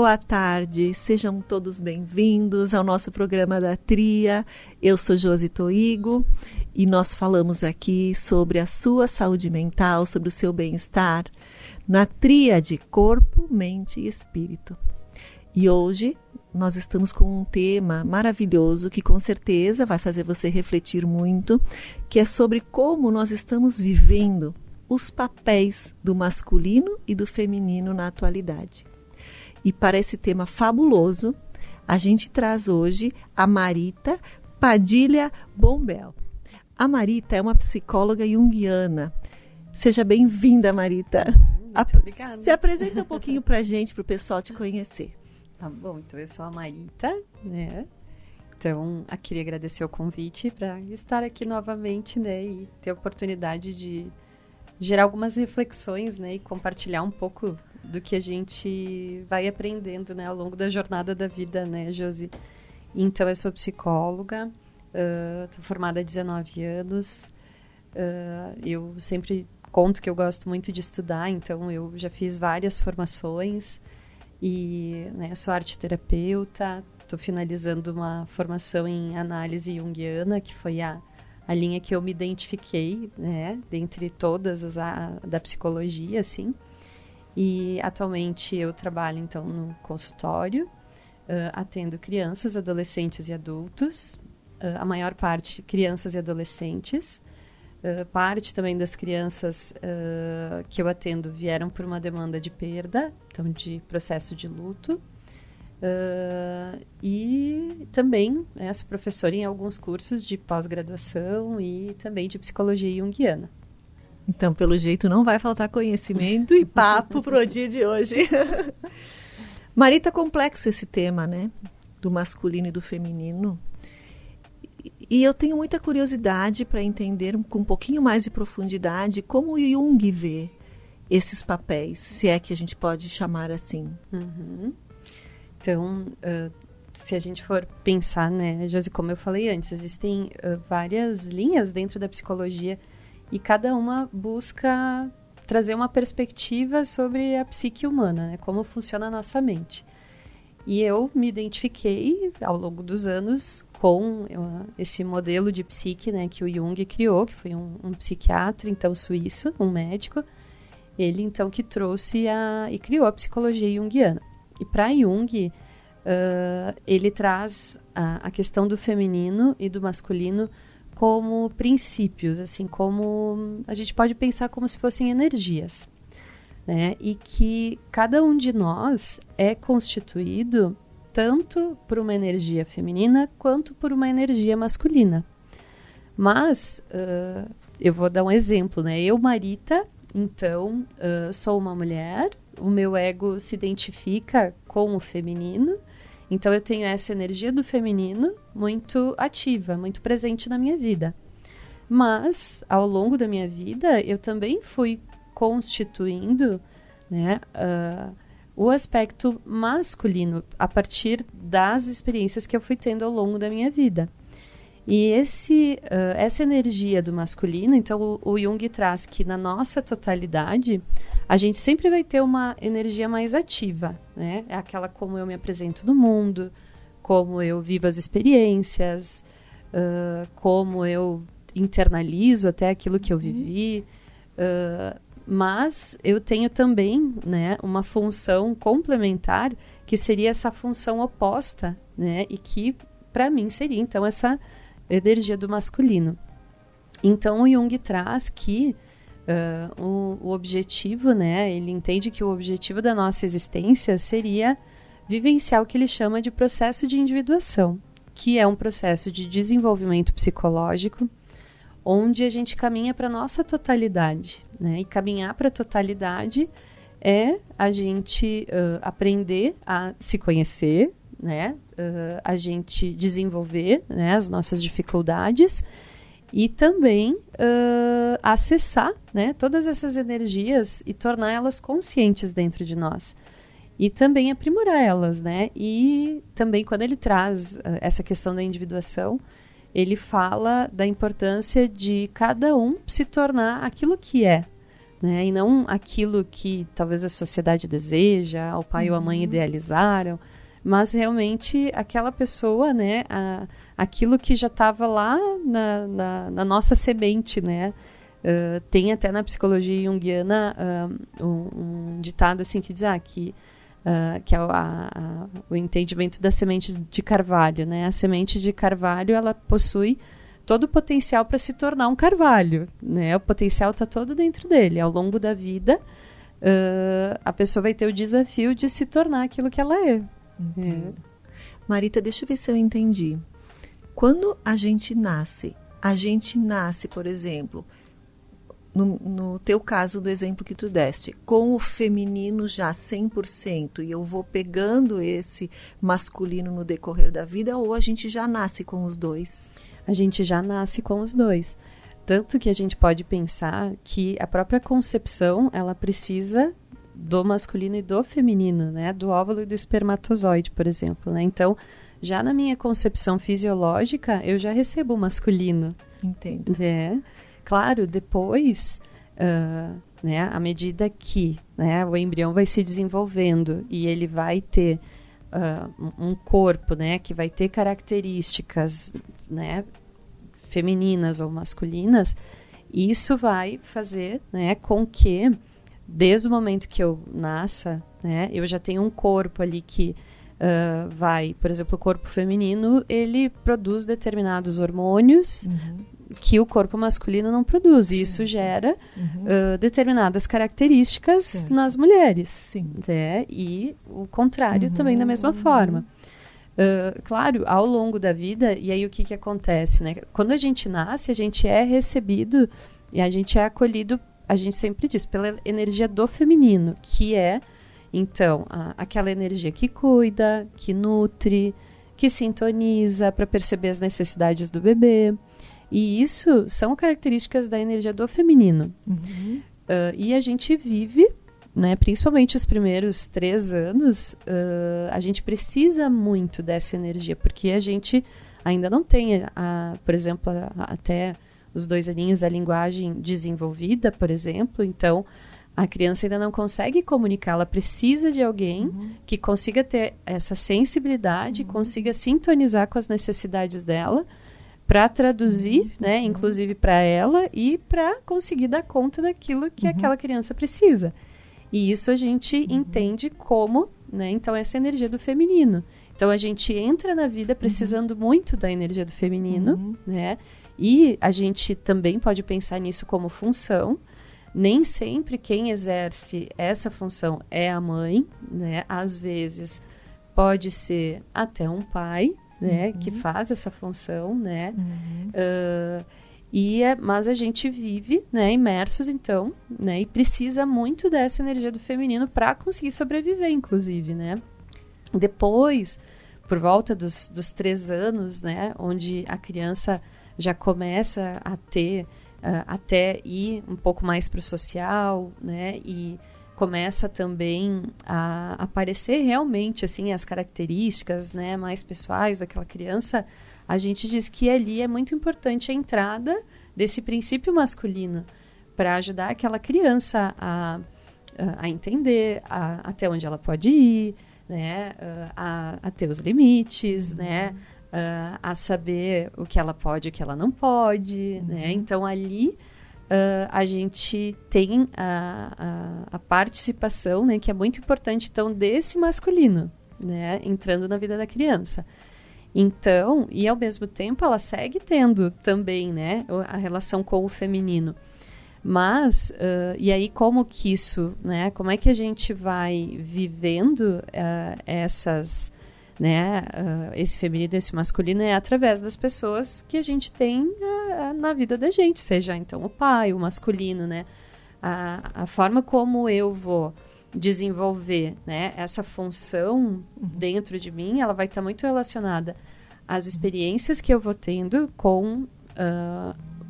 boa tarde, sejam todos bem-vindos ao nosso programa da Tria. Eu sou Josi Toigo e nós falamos aqui sobre a sua saúde mental, sobre o seu bem-estar, na tríade corpo, mente e espírito. E hoje nós estamos com um tema maravilhoso que com certeza vai fazer você refletir muito, que é sobre como nós estamos vivendo os papéis do masculino e do feminino na atualidade. E para esse tema fabuloso, a gente traz hoje a Marita Padilha Bombel. A Marita é uma psicóloga junguiana. Seja bem-vinda, Marita. Muito obrigada. Se apresenta um pouquinho para a gente, para o pessoal te conhecer. Tá bom, então eu sou a Marita, né? Então, queria agradecer o convite para estar aqui novamente, né? E ter a oportunidade de gerar algumas reflexões, né? E compartilhar um pouco do que a gente vai aprendendo, né, ao longo da jornada da vida, né, Josi? Então, eu sou psicóloga, estou formada há 19 anos, eu sempre conto que eu gosto muito de estudar, então eu já fiz várias formações e, né, sou arte-terapeuta, estou finalizando uma formação em análise junguiana, que foi a linha que eu me identifiquei, né, dentre todas as da psicologia, assim. E atualmente eu trabalho, então, no consultório, atendo crianças, adolescentes e adultos, a maior parte crianças e adolescentes. Parte também das crianças que eu atendo vieram por uma demanda de perda, então de processo de luto. E também sou professora em alguns cursos de pós-graduação e também de psicologia junguiana. Então, pelo jeito, não vai faltar conhecimento e papo pro dia de hoje. Marita, complexo esse tema, né? Do masculino e do feminino. E eu tenho muita curiosidade para entender com um pouquinho mais de profundidade como o Jung vê esses papéis, se é que a gente pode chamar assim. Uhum. Então, se a gente for pensar, né, Josi, como eu falei antes, existem várias linhas dentro da psicologia e cada uma busca trazer uma perspectiva sobre a psique humana, né, como funciona a nossa mente. E eu me identifiquei, ao longo dos anos, com esse modelo de psique, né, que o Jung criou, que foi um psiquiatra, então, suíço, um médico. Ele, então, que trouxe e criou a psicologia junguiana. E para Jung, ele traz a questão do feminino e do masculino como princípios, assim, como a gente pode pensar como se fossem energias, né? E que cada um de nós é constituído tanto por uma energia feminina quanto por uma energia masculina. Mas, eu vou dar um exemplo, né? Eu, Marita, então, sou uma mulher, o meu ego se identifica com o feminino, então eu tenho essa energia do feminino muito ativa, muito presente na minha vida. Mas, ao longo da minha vida, eu também fui constituindo, né, o aspecto masculino a partir das experiências que eu fui tendo ao longo da minha vida. E essa energia do masculino, então o Jung traz que na nossa totalidade a gente sempre vai ter uma energia mais ativa, né? É aquela como eu me apresento no mundo, como eu vivo as experiências, como eu internalizo até aquilo que eu vivi, mas eu tenho também, né, uma função complementar que seria essa função oposta, né? E que para mim seria então essa energia do masculino. Então o Jung traz que o objetivo, né, ele entende que o objetivo da nossa existência seria vivenciar o que ele chama de processo de individuação, que é um processo de desenvolvimento psicológico, onde a gente caminha para a nossa totalidade, né? E caminhar para a totalidade é a gente aprender a se conhecer, né? A gente desenvolver, né, as nossas dificuldades e também acessar, né, todas essas energias e tornar elas conscientes dentro de nós. E também aprimorar elas, né? E também quando ele traz essa questão da individuação, ele fala da importância de cada um se tornar aquilo que é, né? E não aquilo que talvez a sociedade deseja, o pai ou a mãe idealizaram, mas realmente aquela pessoa, né? Aquilo que já estava lá na nossa semente, né? Tem até na psicologia junguiana um ditado assim que diz que é o entendimento da semente de carvalho, né? A semente de carvalho, ela possui todo o potencial para se tornar um carvalho, né? O potencial está todo dentro dele. Ao longo da vida, a pessoa vai ter o desafio de se tornar aquilo que ela é. Marita, deixa eu ver se eu entendi. Quando a gente nasce, por exemplo, no teu caso do exemplo que tu deste, com o feminino já 100%, e eu vou pegando esse masculino no decorrer da vida, ou a gente já nasce com os dois? A gente já nasce com os dois. Tanto que a gente pode pensar que a própria concepção, ela precisa do masculino e do feminino, né? Do óvulo e do espermatozoide, por exemplo, né? Então, já na minha concepção fisiológica, eu já recebo o masculino. Entendo. Claro, depois, né, à medida que, né, o embrião vai se desenvolvendo e ele vai ter um corpo, né, que vai ter características, né, femininas ou masculinas, isso vai fazer, né, com que, desde o momento que eu nasça, né, eu já tenho um corpo ali que por exemplo, o corpo feminino, ele produz determinados hormônios que o corpo masculino não produz. E isso gera determinadas características nas mulheres. Sim. Né? E o contrário também da mesma forma. Claro, ao longo da vida, e aí o que acontece? Né? Quando a gente nasce, a gente é recebido e a gente é acolhido, a gente sempre diz, pela energia do feminino, que é, então, aquela energia que cuida, que nutre, que sintoniza para perceber as necessidades do bebê. E isso são características da energia do feminino. E a gente vive, né, principalmente os primeiros 3 anos, a gente precisa muito dessa energia, porque a gente ainda não tem, por exemplo, até os 2 aninhos a linguagem desenvolvida, por exemplo. Então, a criança ainda não consegue comunicar, ela precisa de alguém que consiga ter essa sensibilidade, consiga sintonizar com as necessidades dela, para traduzir, né, inclusive para ela, e para conseguir dar conta daquilo que aquela criança precisa. E isso a gente entende como, né, então, essa energia do feminino. Então, a gente entra na vida precisando muito da energia do feminino, né, e a gente também pode pensar nisso como função. Nem sempre quem exerce essa função é a mãe, né? Às vezes pode ser até um pai, né? Que faz essa função, né? Mas a gente vive, né, imersos, então, né? E precisa muito dessa energia do feminino para conseguir sobreviver, inclusive, né? Depois, por volta dos 3 anos, né? Onde a criança já começa a ter até ir um pouco mais para o social, né, e começa também a aparecer realmente, assim, as características, né, mais pessoais daquela criança, a gente diz que ali é muito importante a entrada desse princípio masculino para ajudar aquela criança a entender até onde ela pode ir, né, a ter os limites, né, a saber o que ela pode e o que ela não pode, né? Então, ali a gente tem a participação, né, que é muito importante, então, desse masculino, né, entrando na vida da criança. Então, e ao mesmo tempo, ela segue tendo também, né, a relação com o feminino. Mas, e aí como que isso, né, como é que a gente vai vivendo essas... Né, esse feminino e esse masculino é através das pessoas que a gente tem na vida da gente, seja então o pai, o masculino, né, a forma como eu vou desenvolver, né, essa função dentro de mim, ela vai estar muito relacionada às experiências que eu vou tendo com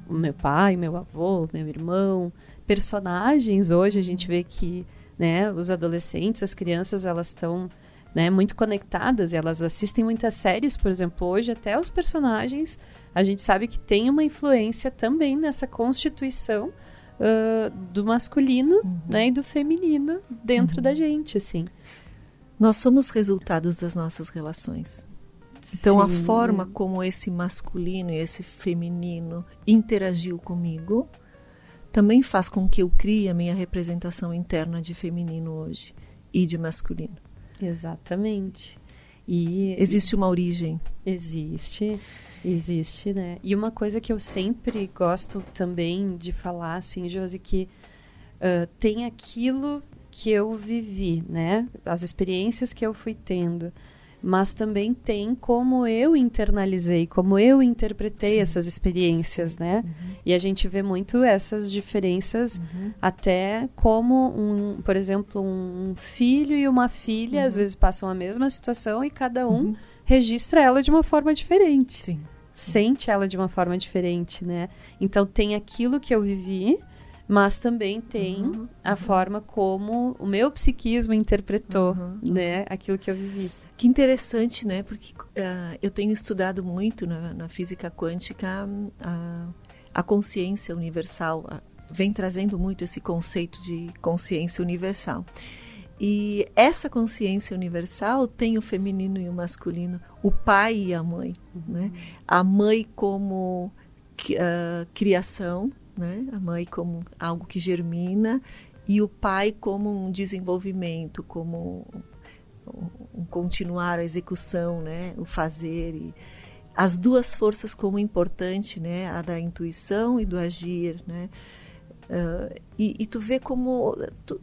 o meu pai, meu avô, meu irmão, personagens. Hoje a gente vê que, né, os adolescentes, as crianças, elas estão, né, muito conectadas, elas assistem muitas séries, por exemplo, hoje até os personagens, a gente sabe que tem uma influência também nessa constituição do masculino, né, e do feminino dentro da gente, assim. Nós somos resultados das nossas relações. Então, a Sim. forma como esse masculino e esse feminino interagiu comigo também faz com que eu crie a minha representação interna de feminino hoje e de masculino. Exatamente. Existe uma origem. Existe, né? E uma coisa que eu sempre gosto também de falar, assim, Josi, que tem aquilo que eu vivi, né? As experiências que eu fui tendo, mas também tem como eu internalizei, como eu interpretei essas experiências, né? E a gente vê muito essas diferenças, até como, por exemplo, um filho e uma filha, às vezes passam a mesma situação e cada um registra ela de uma forma diferente. Sim. Sente ela de uma forma diferente, né? Então tem aquilo que eu vivi, mas também tem a forma como o meu psiquismo interpretou, né, aquilo que eu vivi. Que interessante, né? Porque eu tenho estudado muito na física quântica a consciência universal. Vem trazendo muito esse conceito de consciência universal. E essa consciência universal tem o feminino e o masculino, o pai e a mãe, né? A mãe como criação, né? A mãe como algo que germina e o pai como um desenvolvimento, como um continuar a execução, né? O fazer. E as duas forças como importante, né? A da intuição e do agir, né? E tu vê como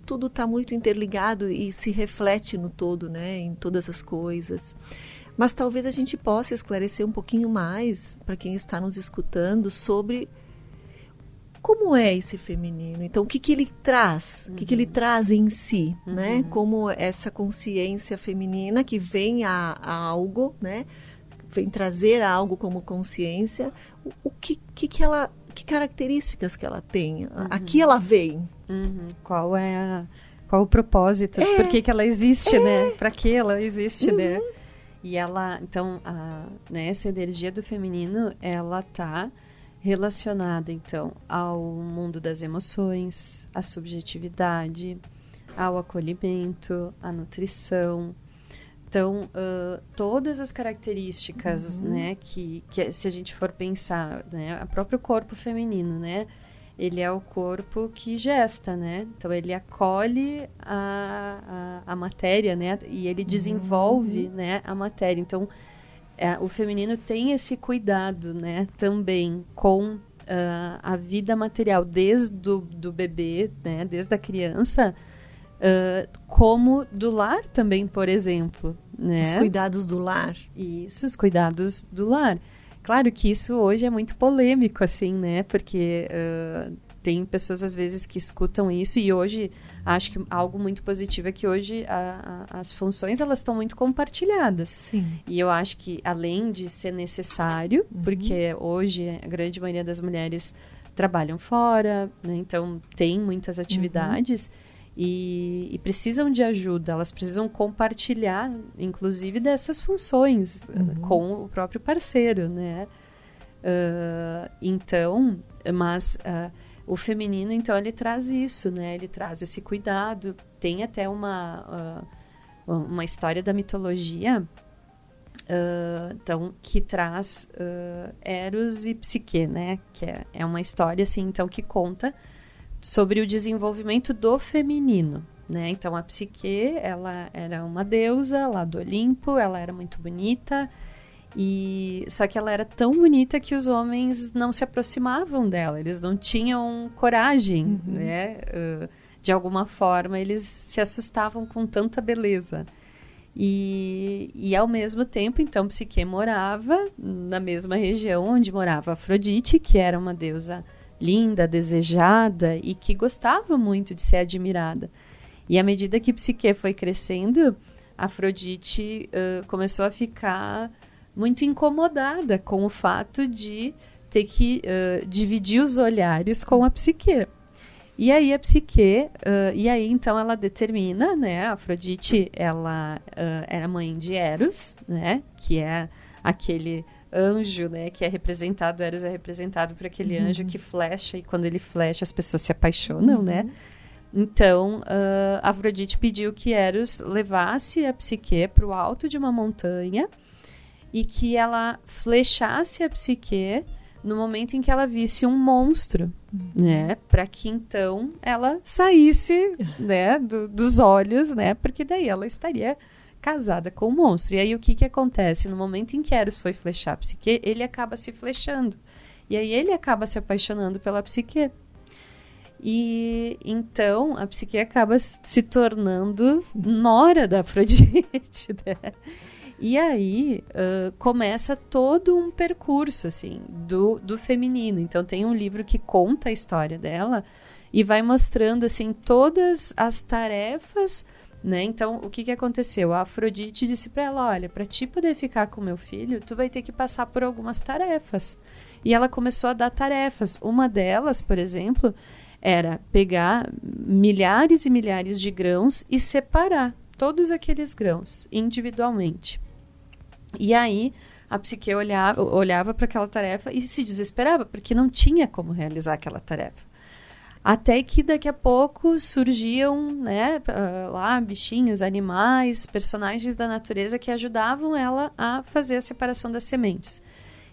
tudo está muito interligado e se reflete no todo, né? Em todas as coisas. Mas talvez a gente possa esclarecer um pouquinho mais para quem está nos escutando sobre como é esse feminino. Então, o que ele traz? O que ele traz em si, né? Como essa consciência feminina que vem a algo, né? Vem trazer algo como consciência. Que características que ela tem? Aqui ela vem. Qual o propósito? Por que ela existe, né? Para que ela existe, né? E ela, então, né, essa energia do feminino, ela tá relacionada, então, ao mundo das emoções, à subjetividade, ao acolhimento, à nutrição. Então, todas as características, né, que se a gente for pensar, né, o próprio corpo feminino, né, ele é o corpo que gesta, né, então ele acolhe a matéria, né, e ele desenvolve, né, a matéria. Então, o feminino tem esse cuidado, né, também com a vida material, desde do bebê, né, desde a criança, como do lar também, por exemplo, né? Os cuidados do lar. Isso, os cuidados do lar. Claro que isso hoje é muito polêmico, assim, né? Porque tem pessoas, às vezes, que escutam isso e hoje, acho que algo muito positivo é que hoje as funções, elas estão muito compartilhadas. Sim. E eu acho que, além de ser necessário, porque hoje a grande maioria das mulheres trabalham fora, né? Então tem muitas atividades e precisam de ajuda, elas precisam compartilhar, inclusive, dessas funções com o próprio parceiro, né? Então, mas o feminino, então, ele traz isso, né? Ele traz esse cuidado. Tem até uma história da mitologia, então, que traz Eros e Psique, né? Que é uma história, assim, então, que conta sobre o desenvolvimento do feminino, né? Então, a Psique, ela era uma deusa lá do Olimpo, ela era muito bonita, só que ela era tão bonita que os homens não se aproximavam dela, eles não tinham coragem, né? De alguma forma, eles se assustavam com tanta beleza. E ao mesmo tempo, então, Psique morava na mesma região onde morava Afrodite, que era uma deusa linda, desejada e que gostava muito de ser admirada. E à medida que Psique foi crescendo, Afrodite começou a ficar muito incomodada com o fato de ter que dividir os olhares com a Psique. E aí a Psique, então ela determina, né, a Afrodite, ela era mãe de Eros, né, que é aquele anjo, né, que é representado, Eros é representado por aquele anjo que flecha, e quando ele flecha as pessoas se apaixonam, né? Então, Afrodite pediu que Eros levasse a Psique para o alto de uma montanha e que ela flechasse a Psique no momento em que ela visse um monstro, né? Para que então ela saísse, né, dos olhos, né? Porque daí ela estaria casada com o monstro. E aí o que acontece? No momento em que Eros foi flechar a Psique, ele acaba se flechando. E aí ele acaba se apaixonando pela Psique. E então a Psique acaba se tornando nora da Afrodite, né? E aí começa todo um percurso assim, do feminino. Então tem um livro que conta a história dela e vai mostrando assim, todas as tarefas, né? Então, o que aconteceu? A Afrodite disse para ela, olha, para ti poder ficar com meu filho, tu vai ter que passar por algumas tarefas. E ela começou a dar tarefas. Uma delas, por exemplo, era pegar milhares e milhares de grãos e separar todos aqueles grãos individualmente. E aí, a Psique olhava para aquela tarefa e se desesperava, porque não tinha como realizar aquela tarefa. Até que daqui a pouco surgiam, né, lá bichinhos, animais, personagens da natureza que ajudavam ela a fazer a separação das sementes.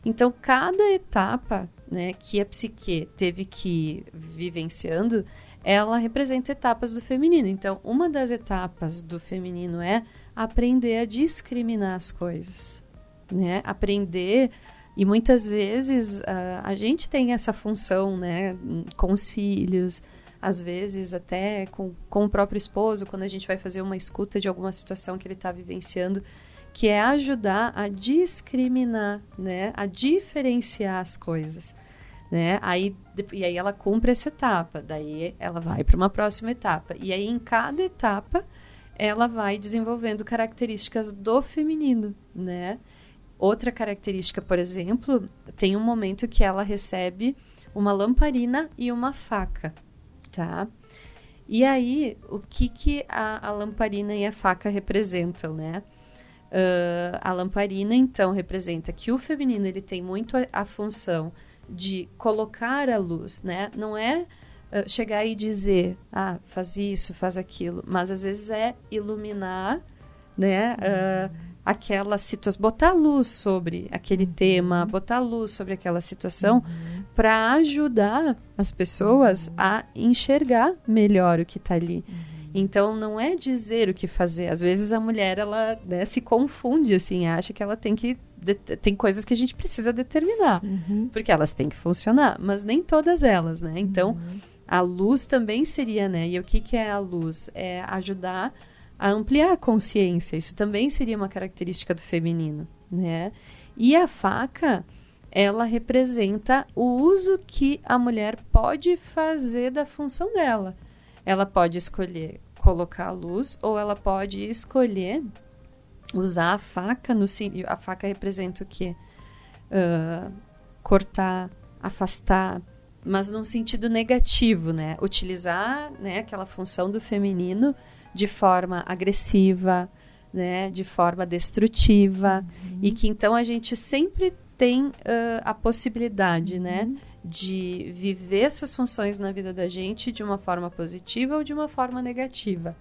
Então, cada etapa, né, que a Psique teve que ir vivenciando, ela representa etapas do feminino. Então, uma das etapas do feminino é aprender a discriminar as coisas, né? Aprender, e muitas vezes a gente tem essa função, né, com os filhos, às vezes até com o próprio esposo, quando a gente vai fazer uma escuta de alguma situação que ele está vivenciando, que é ajudar a discriminar, né, a diferenciar as coisas, né? E aí ela cumpre essa etapa, daí ela vai para uma próxima etapa, e aí em cada etapa ela vai desenvolvendo características do feminino, né? Outra característica, por exemplo, tem um momento que ela recebe uma lamparina e uma faca, tá? E aí, o que a lamparina e a faca representam, né? A lamparina, então, representa que o feminino ele tem muito a função de colocar a luz, né? Não é chegar e dizer, faz isso, faz aquilo, mas às vezes é iluminar, né? Aquela situação, botar luz sobre aquele tema, botar luz sobre aquela situação, para ajudar as pessoas a enxergar melhor o que está ali. Então, não é dizer o que fazer. Às vezes a mulher, ela, né, se confunde, assim, acha que ela tem que... Tem coisas que a gente precisa determinar, porque elas têm que funcionar, mas nem todas elas, né? Então, a luz também seria, né? E o que é a luz? É ajudar a ampliar a consciência. Isso também seria uma característica do feminino, né? E a faca, ela representa o uso que a mulher pode fazer da função dela. Ela pode escolher colocar a luz, ou ela pode escolher usar a faca. A faca representa o quê? Cortar, afastar, mas num sentido negativo, né? Utilizar, né, aquela função do feminino de forma agressiva, né, de forma destrutiva, e que então a gente sempre tem a possibilidade, né, de viver essas funções na vida da gente de uma forma positiva ou de uma forma negativa.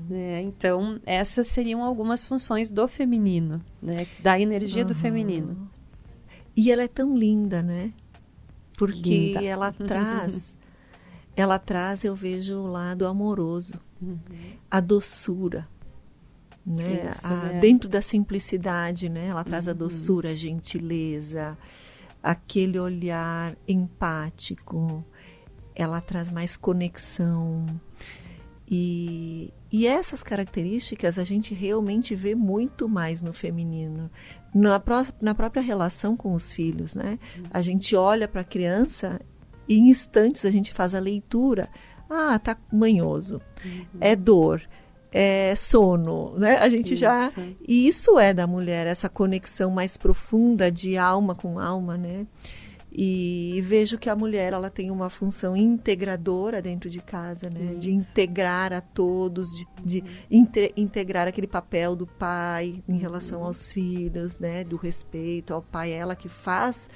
Né? Então, essas seriam algumas funções do feminino, né, da energia do feminino. E ela é tão linda, né? Porque Linda. ela traz, eu vejo o lado amoroso, a doçura, né? Isso, Dentro da simplicidade, né? Ela traz a doçura, a gentileza, aquele olhar empático, ela traz mais conexão. E essas características a gente realmente vê muito mais no feminino, na própria relação com os filhos, né? A gente olha para a criança e em instantes a gente faz a leitura. Tá manhoso, é dor, é sono, né? A gente já... E isso é da mulher, essa conexão mais profunda de alma com alma, né? E vejo que a mulher, ela tem uma função integradora dentro de casa, né? De integrar a todos, de integrar aquele papel do pai em relação aos filhos, né? Do respeito ao pai. Ela que faz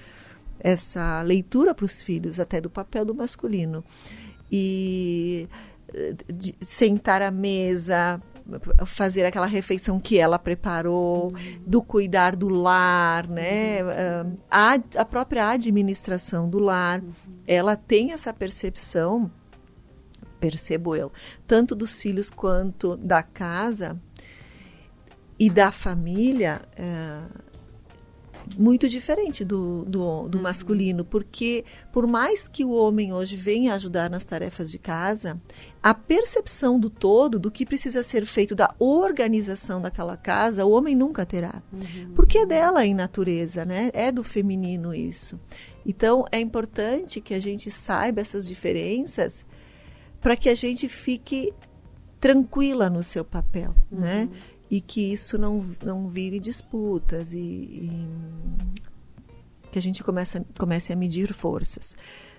essa leitura para os filhos, até do papel do masculino. E de sentar à mesa, fazer aquela refeição que ela preparou, do cuidar do lar, né? A própria administração do lar, ela tem essa percepção, percebo eu, tanto dos filhos quanto da casa e da família, muito diferente do masculino, porque por mais que o homem hoje venha ajudar nas tarefas de casa, a percepção do todo, do que precisa ser feito, da organização daquela casa, o homem nunca terá. Porque é dela em natureza, né? É do feminino isso. Então, é importante que a gente saiba essas diferenças para que a gente fique tranquila no seu papel, né? E que isso não vire disputas e que a gente comece a medir forças.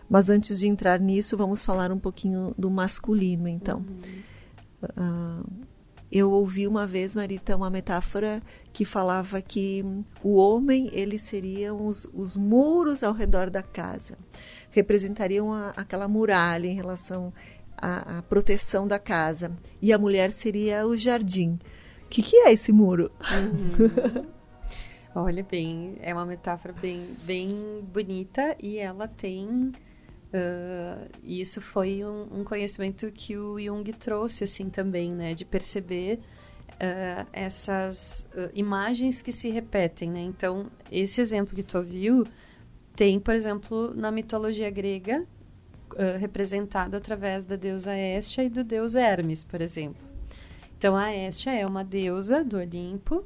Mas antes de entrar nisso, vamos falar um pouquinho do masculino, então. Eu ouvi uma vez, Marita, uma metáfora que falava que o homem, eles seriam os muros ao redor da casa. Representariam aquela muralha em relação à proteção da casa. E a mulher seria o jardim. O que é esse muro? Olha, é uma metáfora bem bonita e ela tem... isso foi um conhecimento que o Jung trouxe, assim, também, né? De perceber essas imagens que se repetem, né? Então, esse exemplo que tu ouviu tem, por exemplo, na mitologia grega, representado através da deusa Hestia e do deus Hermes, por exemplo. Então, a Hestia é uma deusa do Olimpo,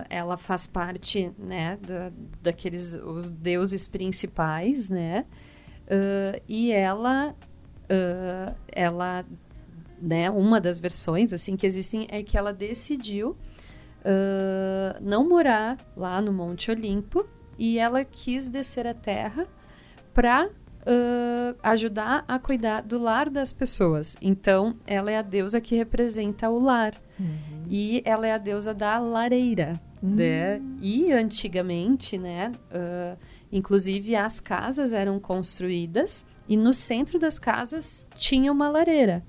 ela faz parte, né, daqueles os deuses principais, né, e ela, né, uma das versões, assim, que existem é que ela decidiu não morar lá no Monte Olimpo e ela quis descer à Terra para ajudar a cuidar do lar das pessoas. Então, ela é a deusa que representa o lar. E ela é a deusa da lareira. Né? E antigamente, né, inclusive as casas eram construídas e no centro das casas tinha uma lareira.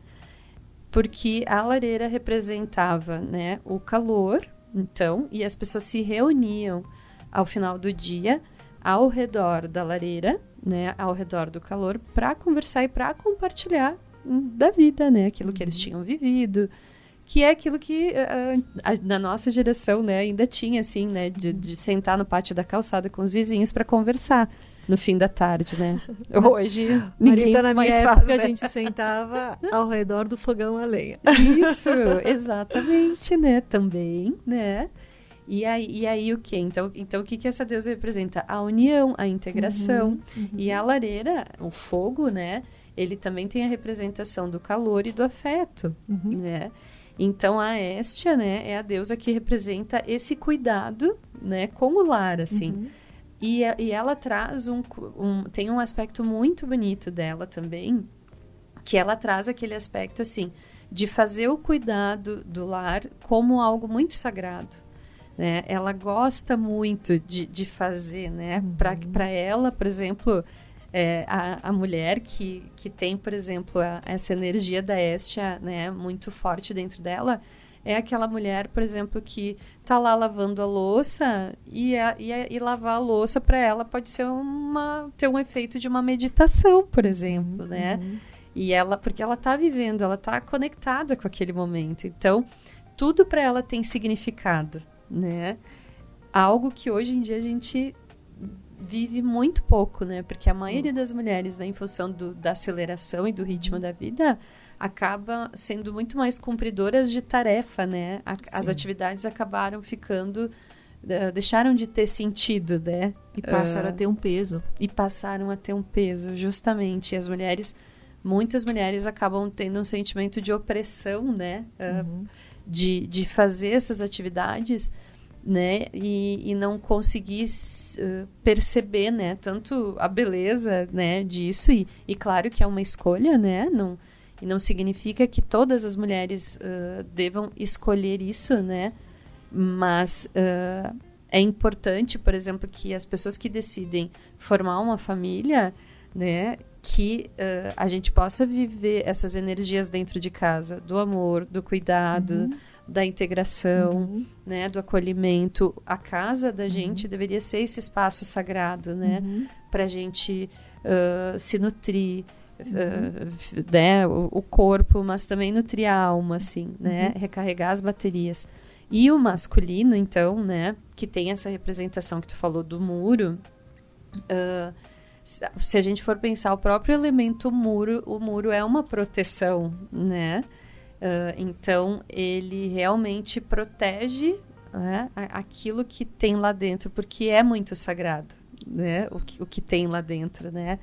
Porque a lareira representava, né, o calor, então, e as pessoas se reuniam ao final do dia ao redor da lareira, né, ao redor do calor, para conversar e para compartilhar da vida, né, aquilo que eles tinham vivido, que é aquilo que na nossa geração, né, ainda tinha, assim, né, de sentar no pátio da calçada com os vizinhos para conversar no fim da tarde, né. Hoje, ninguém Marita, na mais minha faz, época, né? A gente sentava ao redor do fogão a lenha. Isso, exatamente, né, também, né. E aí o quê? Então o que essa deusa representa? A união, a integração. E a lareira, o fogo, né? Ele também tem a representação do calor e do afeto, né? Então a Hestia, né? É a deusa que representa esse cuidado, né? Com o lar, assim. E ela traz tem um aspecto muito bonito dela também, que ela traz aquele aspecto, assim, de fazer o cuidado do lar como algo muito sagrado. Né? Ela gosta muito de fazer, né? Para ela, por exemplo, a mulher que tem, por exemplo, essa energia da Hestia, né, muito forte dentro dela, é aquela mulher, por exemplo, que está lá lavando a louça e lavar a louça para ela pode ser ter um efeito de uma meditação, por exemplo, né? E porque ela está vivendo, ela está conectada com aquele momento. Então, tudo para ela tem significado. Né? Algo que hoje em dia a gente vive muito pouco, né? Porque a maioria das mulheres, né, em função da aceleração e do ritmo da vida, acaba sendo muito mais cumpridoras de tarefa, né? As atividades acabaram deixaram de ter sentido, né? E passaram a ter um peso. E passaram a ter um peso, justamente. E muitas mulheres acabam tendo um sentimento de opressão, né? De fazer essas atividades né, e não conseguir perceber, né, tanto a beleza, né, disso, e claro que é uma escolha, né, e não significa que todas as mulheres devam escolher isso, né, mas é importante, por exemplo, que as pessoas que decidem formar uma família, né, que a gente possa viver essas energias dentro de casa, do amor, do cuidado, da integração, né, do acolhimento. A casa da gente deveria ser esse espaço sagrado, né, para a gente se nutrir, né, o corpo, mas também nutrir a alma, assim, né, recarregar as baterias. E o masculino, então, né, que tem essa representação que tu falou do muro, se a gente for pensar o próprio elemento muro, o muro é uma proteção, né? Então, ele realmente protege, né, aquilo que tem lá dentro, porque é muito sagrado, né? O que tem lá dentro, né?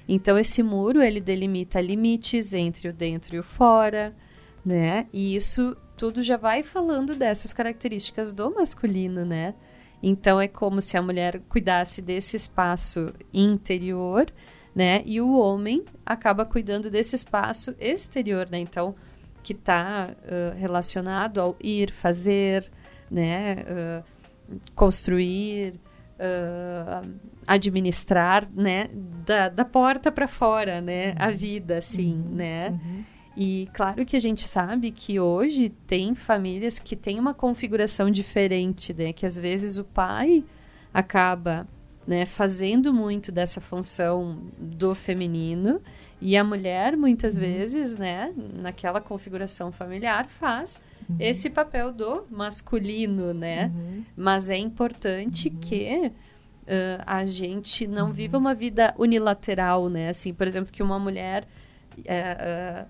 Então, esse muro, ele delimita limites entre o dentro e o fora, né? E isso tudo já vai falando dessas características do masculino, né? Então, é como se a mulher cuidasse desse espaço interior, né? E o homem acaba cuidando desse espaço exterior, né? Então, que está relacionado ao ir, fazer, né? Construir, administrar, né? Da porta para fora, né? A vida, assim, né? E claro que a gente sabe que hoje tem famílias que têm uma configuração diferente, né? Que às vezes o pai acaba, né, fazendo muito dessa função do feminino e a mulher, muitas vezes, né, naquela configuração familiar, faz esse papel do masculino, né? Mas é importante que a gente não viva uma vida unilateral, né? Assim, por exemplo, que uma mulher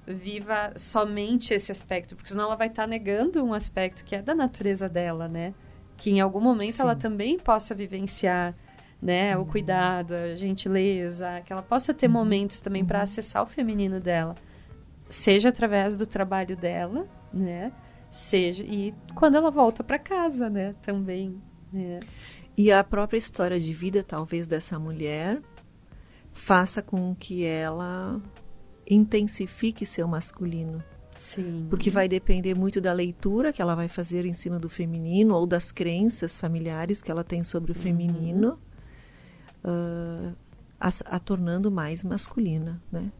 viva somente esse aspecto, porque senão ela vai estar negando um aspecto que é da natureza dela, né? Que em algum momento ela também possa vivenciar, né, o cuidado, a gentileza, que ela possa ter momentos também para acessar o feminino dela, seja através do trabalho dela, né? Seja e quando ela volta para casa, né? Também, né? E a própria história de vida, talvez, dessa mulher faça com que ela intensifique seu masculino. Sim. Porque vai depender muito da leitura que ela vai fazer em cima do feminino ou das crenças familiares que ela tem sobre o feminino, a tornando mais masculina, né?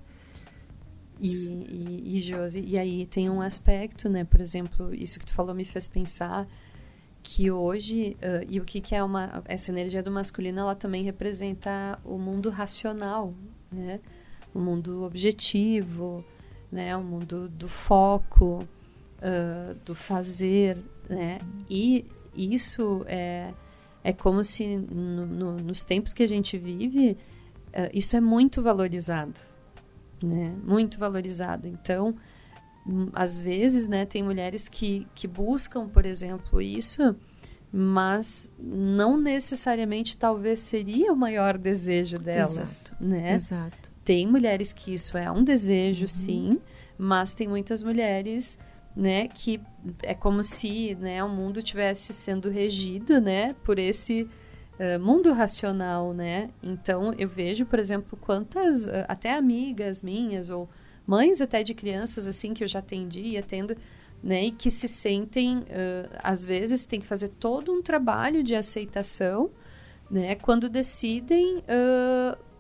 E Josi, e aí tem um aspecto, né? Por exemplo, isso que tu falou me fez pensar que hoje, e o que é essa energia do masculino, ela também representa o mundo racional, né? O mundo objetivo, né? O mundo do foco, do fazer, né? E isso é como se nos tempos que a gente vive, isso é muito valorizado, né? Muito valorizado. Então, às vezes, né, tem mulheres que buscam, por exemplo, isso, mas não necessariamente talvez seria o maior desejo delas. Exato, né? Exato. Tem mulheres que isso é um desejo, sim, mas tem muitas mulheres, né, que é como se, né, o mundo tivesse sendo regido, né, por esse mundo racional, né? Então, eu vejo, por exemplo, quantas até amigas minhas ou mães até de crianças, assim, que eu já atendi e atendo, né, e que se sentem, às vezes, tem que fazer todo um trabalho de aceitação, né, quando decidem,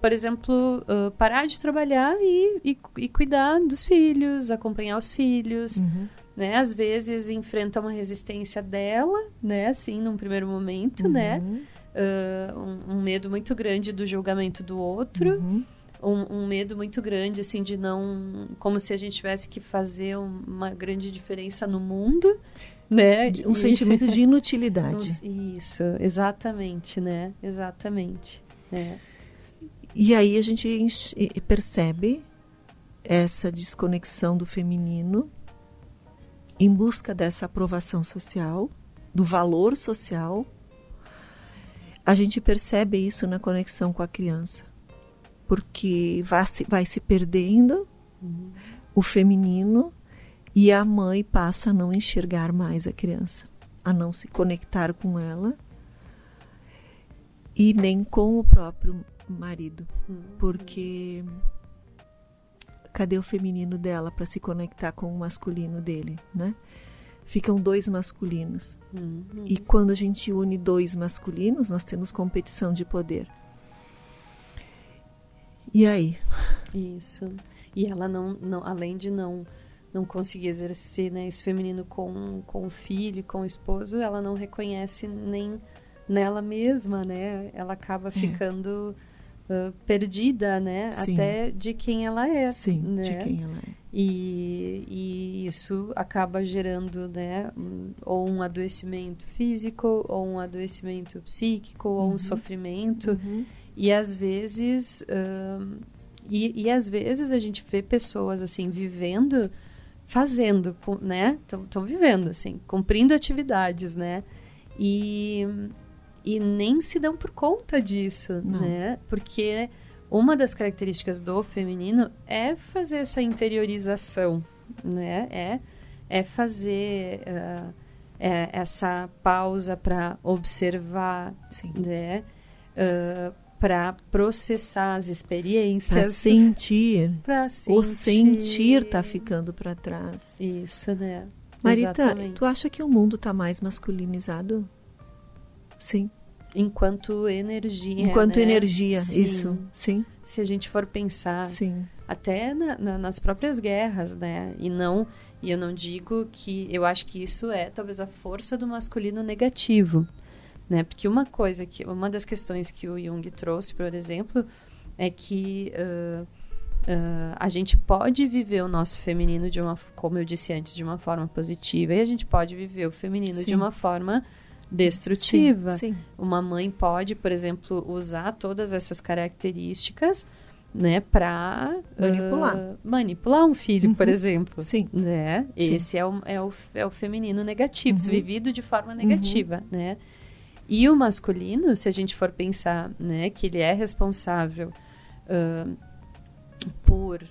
por exemplo, parar de trabalhar e cuidar dos filhos, acompanhar os filhos, né, às vezes enfrentam uma resistência dela, né, assim, num primeiro momento, né, um medo muito grande do julgamento do outro, um medo muito grande, assim, de não... Como se a gente tivesse que fazer uma grande diferença no mundo, né? Um sentimento de inutilidade. Isso, exatamente, né? Exatamente. E aí a gente percebe essa desconexão do feminino em busca dessa aprovação social, do valor social. A gente percebe isso na conexão com a criança. Porque vai se perdendo o feminino e a mãe passa a não enxergar mais a criança. a não se conectar com ela e nem com o próprio marido, porque cadê o feminino dela para se conectar com o masculino dele, né? Ficam 2 masculinos. E quando a gente une 2 masculinos, nós temos competição de poder. E aí? Isso. E ela não além de não conseguir exercer, né, esse feminino com o filho, com o esposo, ela não reconhece nem nela mesma, né? Ela acaba ficando perdida, né? Sim. Até de quem ela é. Sim, né? de quem ela é. E isso acaba gerando, né, ou um adoecimento físico, ou um adoecimento psíquico, ou um sofrimento. E às vezes... E às vezes a gente vê pessoas, assim, vivendo, fazendo, né? Estão vivendo, assim, cumprindo atividades, né? E nem se dão por conta disso, né? Porque uma das características do feminino é fazer essa interiorização, né? É fazer essa pausa para observar, Sim. né? Para processar as experiências. Para sentir. Pra sentir. O sentir tá ficando para trás. Isso, né? Marita, Exatamente. tu acha que o mundo tá mais masculinizado? Sim. Enquanto energia. Enquanto né? energia, Sim. isso. Sim. Se a gente for pensar, Sim. até nas próprias guerras, né? E eu não digo que... Eu acho que isso é talvez a força do masculino negativo. Né? Porque uma das questões que o Jung trouxe, por exemplo, é que a gente pode viver o nosso feminino como eu disse antes, de uma forma positiva, e a gente pode viver o feminino Sim. de uma forma destrutiva. Sim, sim. Uma mãe pode, por exemplo, usar todas essas características, né, para manipular um filho, por exemplo. Sim. Né? Sim. Esse é o feminino negativo, vivido de forma negativa, né? E o masculino, se a gente for pensar, né, que ele é responsável por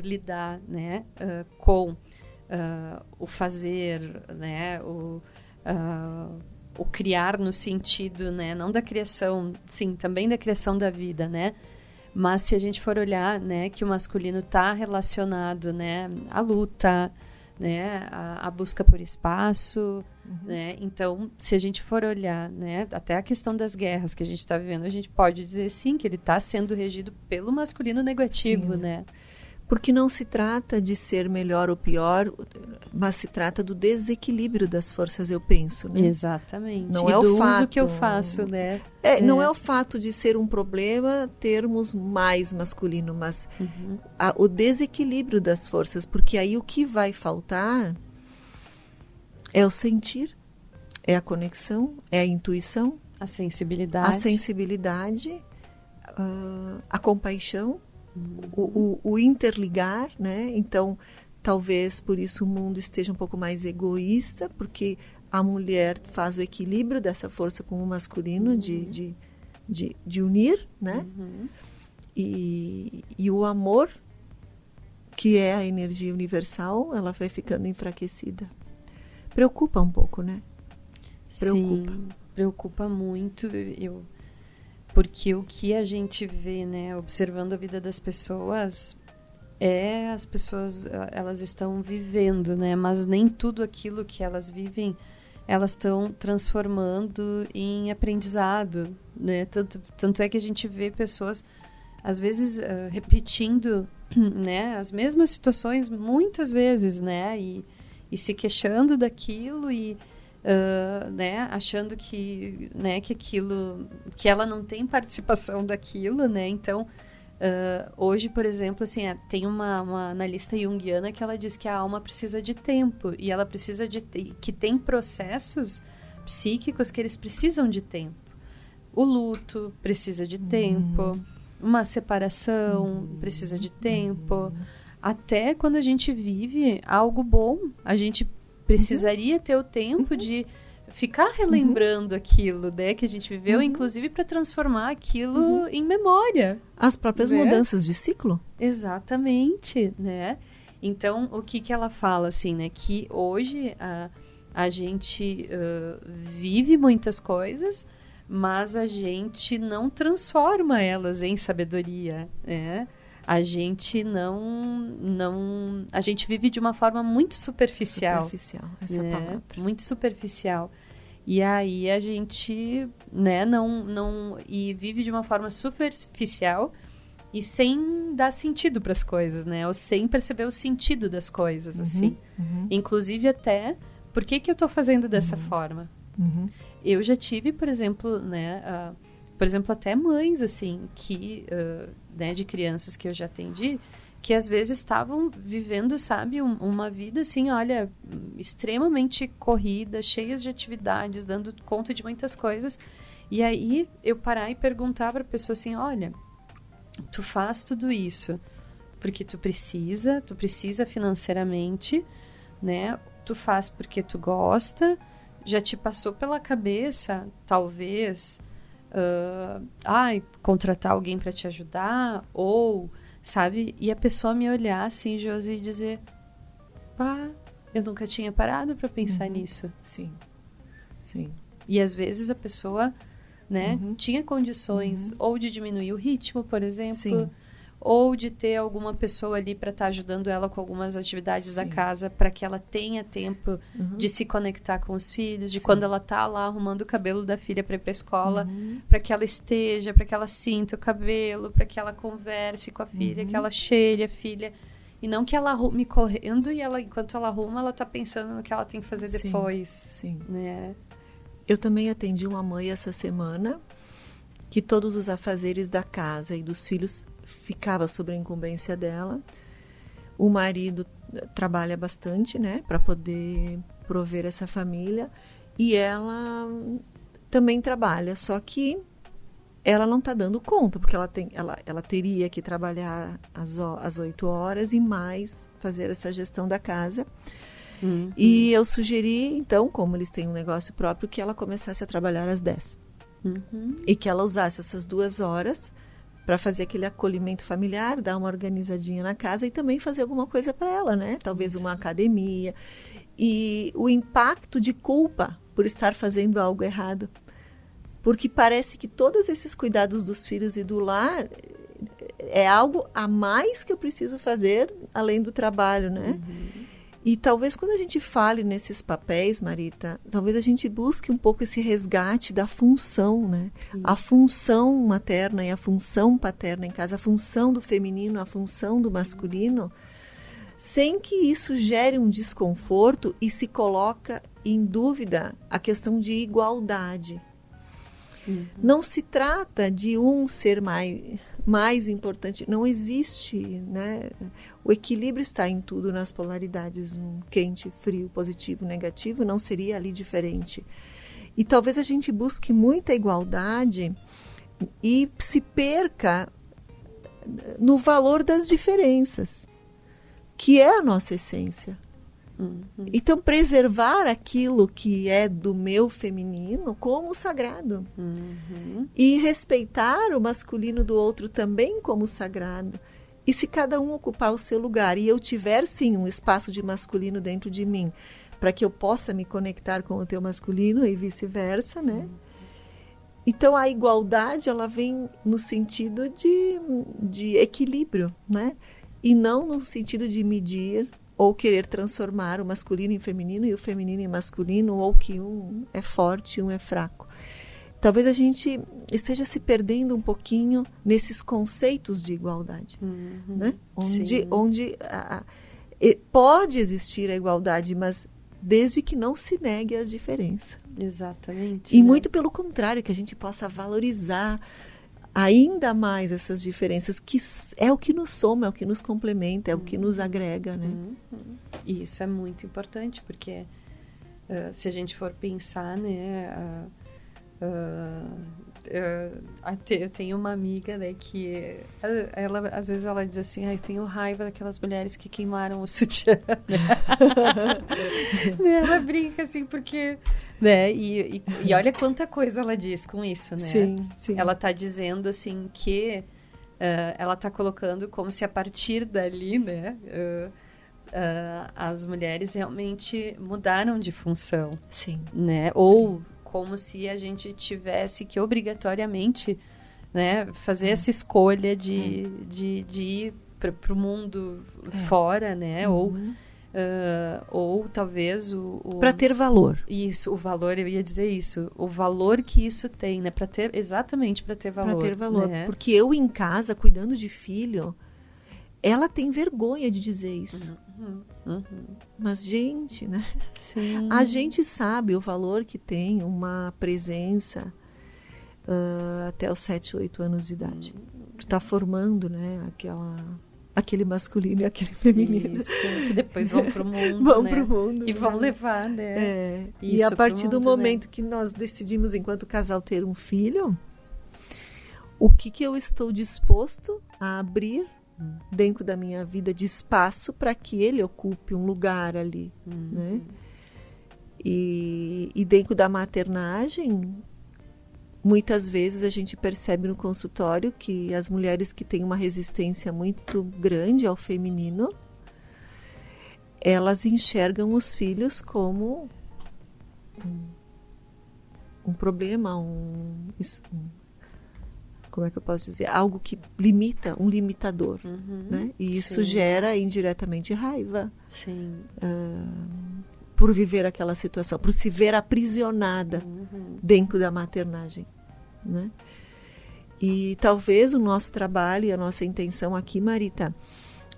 lidar, né, com o fazer, né, o criar no sentido, né, não da criação, sim, também da criação da vida, né, mas se a gente for olhar, né, que o masculino está relacionado, né, à luta, né, a busca por espaço, né? Então, se a gente for olhar, né, até a questão das guerras que a gente está vivendo, a gente pode dizer sim que ele está sendo regido pelo masculino negativo, Sim. né? Porque não se trata de ser melhor ou pior, mas se trata do desequilíbrio das forças, eu penso, né? Exatamente. Não e é do o fato uso que eu faço, né? Não é o fato de ser um problema termos mais masculino, mas o desequilíbrio das forças, porque aí o que vai faltar é o sentir, é a conexão, é a intuição, a sensibilidade, a compaixão, o interligar, né? Então, talvez por isso o mundo esteja um pouco mais egoísta, porque a mulher faz o equilíbrio dessa força com o masculino de unir, né? E o amor, que é a energia universal, ela vai ficando enfraquecida. Preocupa um pouco, né? Preocupa. Sim, preocupa muito. Porque o que a gente vê, né, observando a vida das pessoas, as pessoas, elas estão vivendo, né? Mas nem tudo aquilo que elas vivem, elas estão transformando em aprendizado, né? Tanto é que a gente vê pessoas, às vezes, repetindo, né, as mesmas situações muitas vezes, né? E se queixando daquilo e né, achando que, né, que aquilo, que ela não tem participação daquilo, né? Então, hoje, por exemplo, assim, tem uma analista junguiana que ela diz que a alma precisa de tempo e ela precisa que tem processos psíquicos que eles precisam de tempo. O luto precisa de tempo, uma separação precisa de tempo. Até quando a gente vive algo bom, a gente precisaria ter o tempo de ficar relembrando aquilo, né, que a gente viveu, inclusive para transformar aquilo em memória. As próprias mudanças de ciclo. Exatamente, né? Então, o que ela fala, assim, né, que hoje a a gente vive muitas coisas, mas a gente não transforma elas em sabedoria, né? A gente a gente vive de uma forma muito superficial. Superficial, essa né? palavra. Muito superficial. E aí a gente, né, e vive de uma forma superficial e sem dar sentido para as coisas, né? Ou sem perceber o sentido das coisas, assim. Inclusive até, por que eu tô fazendo dessa forma? Eu já tive, por exemplo, né, até mães, assim, que, né, de crianças que eu já atendi, que às vezes estavam vivendo, sabe, uma vida, assim, olha, extremamente corrida, cheias de atividades, dando conta de muitas coisas. E aí eu parar e perguntar para a pessoa assim, olha, tu faz tudo isso porque tu precisa financeiramente, né? Tu faz porque tu gosta, já te passou pela cabeça, talvez, contratar alguém para te ajudar, ou, sabe? E a pessoa me olhar assim, Josi, e dizer, eu nunca tinha parado para pensar nisso. Sim, sim. E às vezes a pessoa, né, tinha condições ou de diminuir o ritmo, por exemplo, Sim. ou de ter alguma pessoa ali para estar ajudando ela com algumas atividades da casa, para que ela tenha tempo de se conectar com os filhos, de quando ela tá lá arrumando o cabelo da filha para ir para a escola, para que ela esteja, para que ela sinta o cabelo, para que ela converse com a filha, que ela cheire a filha, e não que ela arrume correndo e ela, enquanto ela arruma, ela tá pensando no que ela tem que fazer depois. Sim. Né? Eu também atendi uma mãe essa semana que todos os afazeres da casa e dos filhos ficava sob a incumbência dela. O marido trabalha bastante, né, para poder prover essa família, e ela também trabalha, só que ela não está dando conta, porque ela teria que trabalhar às 8 horas e mais fazer essa gestão da casa. E eu sugeri, então, como eles têm um negócio próprio, que ela começasse a trabalhar às 10. E que ela usasse essas 2 horas para fazer aquele acolhimento familiar, dar uma organizadinha na casa e também fazer alguma coisa para ela, né? Talvez uma academia. E o impacto de culpa por estar fazendo algo errado. Porque parece que todos esses cuidados dos filhos e do lar é algo a mais que eu preciso fazer além do trabalho, né? E talvez quando a gente fale nesses papéis, Marita, talvez a gente busque um pouco esse resgate da função, né? A função materna e a função paterna em casa, a função do feminino, a função do masculino, sem que isso gere um desconforto e se coloca em dúvida a questão de igualdade. Não se trata de um ser mais importante, não existe, né? O equilíbrio está em tudo, nas polaridades, um quente, frio, positivo, negativo, não seria ali diferente. E talvez a gente busque muita igualdade e se perca no valor das diferenças, que é a nossa essência. Então, preservar aquilo que é do meu feminino como sagrado. E respeitar o masculino do outro também como sagrado. E se cada um ocupar o seu lugar e eu tiver, sim, um espaço de masculino dentro de mim, para que eu possa me conectar com o teu masculino e vice-versa, né? Então, a igualdade, ela vem no sentido de equilíbrio, né? E não no sentido de medir ou querer transformar o masculino em feminino e o feminino em masculino, ou que um é forte e um é fraco. Talvez a gente esteja se perdendo um pouquinho nesses conceitos de igualdade, né? Onde pode existir a igualdade, mas desde que não se negue as diferenças. Exatamente. E muito pelo contrário, que a gente possa valorizar ainda mais essas diferenças, que é o que nos soma, é o que nos complementa, é o que nos agrega, né? E isso é muito importante, porque se a gente for pensar, né, eu tenho uma amiga, né, que ela, às vezes ela diz assim, eu tenho raiva daquelas mulheres que queimaram o sutiã, né? Ela brinca assim, porque... Né? E olha quanta coisa ela diz com isso, né? Sim. Ela tá dizendo assim que ela tá colocando como se a partir dali, né, as mulheres realmente mudaram de função. Sim. Né? Ou como se a gente tivesse que obrigatoriamente, né, fazer essa escolha de ir para o mundo fora, né? Ou talvez para ter valor. Isso, o valor, eu ia dizer isso. O valor que isso tem, né? Exatamente para ter valor. Para ter valor. Né? Porque eu em casa, cuidando de filho, ela tem vergonha de dizer isso. Mas, gente, né? Sim. A gente sabe o valor que tem uma presença até os 7, 8 anos de idade. Tu tá formando, né? Aquele masculino e aquele feminino. Isso, que depois vão pro mundo, vão né? pro mundo. E vão levar, né? E a partir do momento que nós decidimos, enquanto casal, ter um filho, o que eu estou disposto a abrir dentro da minha vida de espaço para que ele ocupe um lugar ali, né? E dentro da maternagem, muitas vezes a gente percebe no consultório que as mulheres que têm uma resistência muito grande ao feminino, elas enxergam os filhos como um problema, como é que eu posso dizer? Algo que limita, um limitador. Né? E isso gera indiretamente raiva. Sim. Por viver aquela situação, por se ver aprisionada dentro da maternagem. Né? E talvez o nosso trabalho e a nossa intenção aqui, Marita,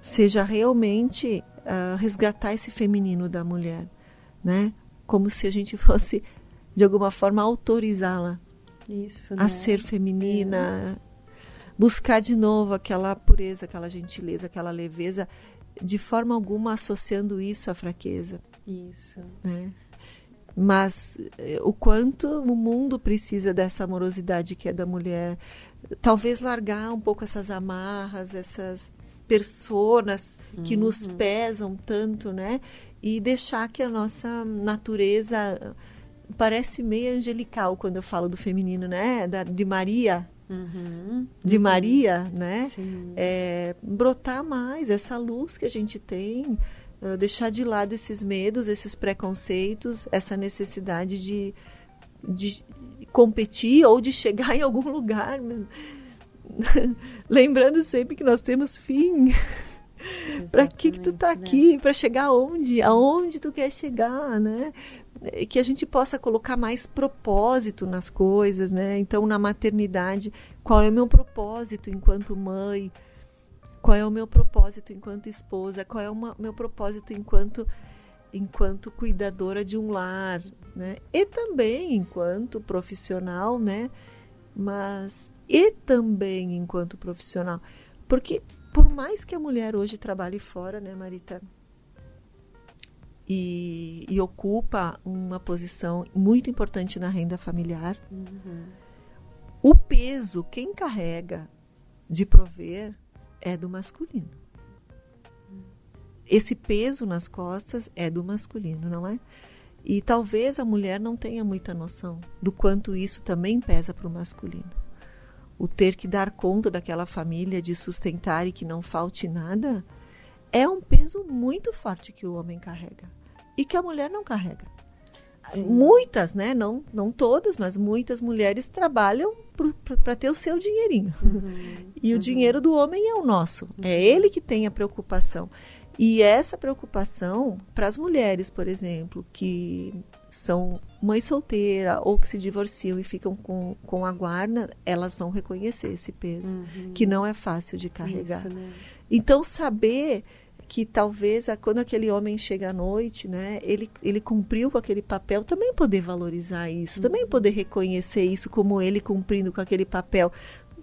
seja realmente resgatar esse feminino da mulher, né? Como se a gente fosse, de alguma forma, autorizá-la a ser feminina, buscar de novo aquela pureza, aquela gentileza, aquela leveza, de forma alguma associando isso à fraqueza. Isso. Né? Mas o quanto o mundo precisa dessa amorosidade que é da mulher, talvez largar um pouco essas amarras, essas personas que nos pesam tanto, né? E deixar que a nossa natureza parece meio angelical quando eu falo do feminino, né? De Maria. De Maria, né? Brotar mais essa luz que a gente tem, deixar de lado esses medos, esses preconceitos, essa necessidade de competir ou de chegar em algum lugar. Lembrando sempre que nós temos fim. Para que tu tá aqui? Para chegar aonde? Aonde tu quer chegar, né? Que a gente possa colocar mais propósito nas coisas, né? Então, na maternidade, qual é o meu propósito enquanto mãe? Qual é o meu propósito enquanto esposa? Qual é o meu propósito enquanto cuidadora de um lar, né? E também enquanto profissional, né? E também enquanto profissional. Porque por mais que a mulher hoje trabalhe fora, né, Marita? E ocupa uma posição muito importante na renda familiar. O peso, quem carrega de prover é do masculino. Esse peso nas costas é do masculino, não é? E talvez a mulher não tenha muita noção do quanto isso também pesa para o masculino. O ter que dar conta daquela família, de sustentar e que não falte nada, é um peso muito forte que o homem carrega. E que a mulher não carrega. Sim. Muitas, né? Não todas, mas muitas mulheres trabalham para ter o seu dinheirinho. E o dinheiro do homem é o nosso. É ele que tem a preocupação. E essa preocupação, para as mulheres, por exemplo, que são mãe solteira ou que se divorciam e ficam com a guarda, elas vão reconhecer esse peso, que não é fácil de carregar. Isso, né? Então, saber que talvez quando aquele homem chega à noite, né, ele cumpriu com aquele papel, também poder valorizar isso, também poder reconhecer isso como ele cumprindo com aquele papel.